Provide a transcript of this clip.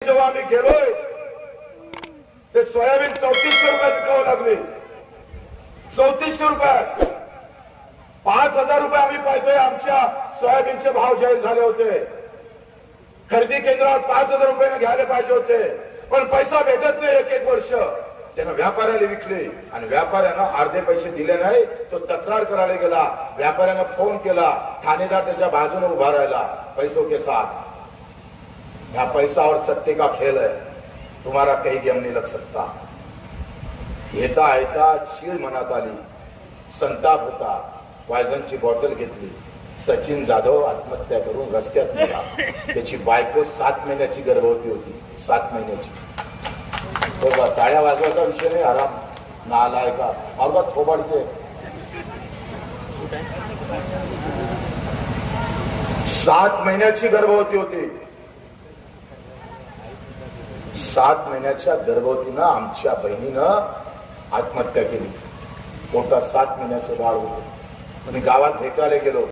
जेव्हा आम्ही गेलोय ते सोयाबीन 3400 रुपयात विकावं लागले. 3400 रुपयात 5000 रुपये आम्ही पाहतोय. आमच्या सोयाबीनचे भाव जाहीर झाले होते. खरेदी केंद्रावर 5000 रुपयाने घ्यायला पाहिजे होते, पण पैसा भेटत नाही. एक वर्ष त्यानं व्यापाऱ्याला विकले आणि व्यापाऱ्यानं अर्धे पैसे दिले नाही. तो तक्रार करायला गेला. व्यापाऱ्यानं फोन केला. ठाणेदार त्याच्या बाजूने उभा राहिला. पैसों के साथ. या पैसा और सत्य का खेल है. तुम्हारा कहीं गेम नहीं लग सकता. येता येता चीड मनात आली. संताप होता. पॉयझनची बॉटल घेतली. सचिन जाधव आत्महत्या करून रस्त्यात निघाला. त्याची बायको 7 महिन्याची गर्भवती होती. 7 महिन्याची. टाळ्या वाजवायचा विषय नाही. आराम नालाय का अवघात थोबाडते. 7 महिन्याची गर्भवती होती. 7 महिन्याच्या गर्भवतीनं आमच्या बहिणीनं आत्महत्या केली. पोटात 7 महिन्याचं बाळ होतं. मी गावात भेटायला गेलो.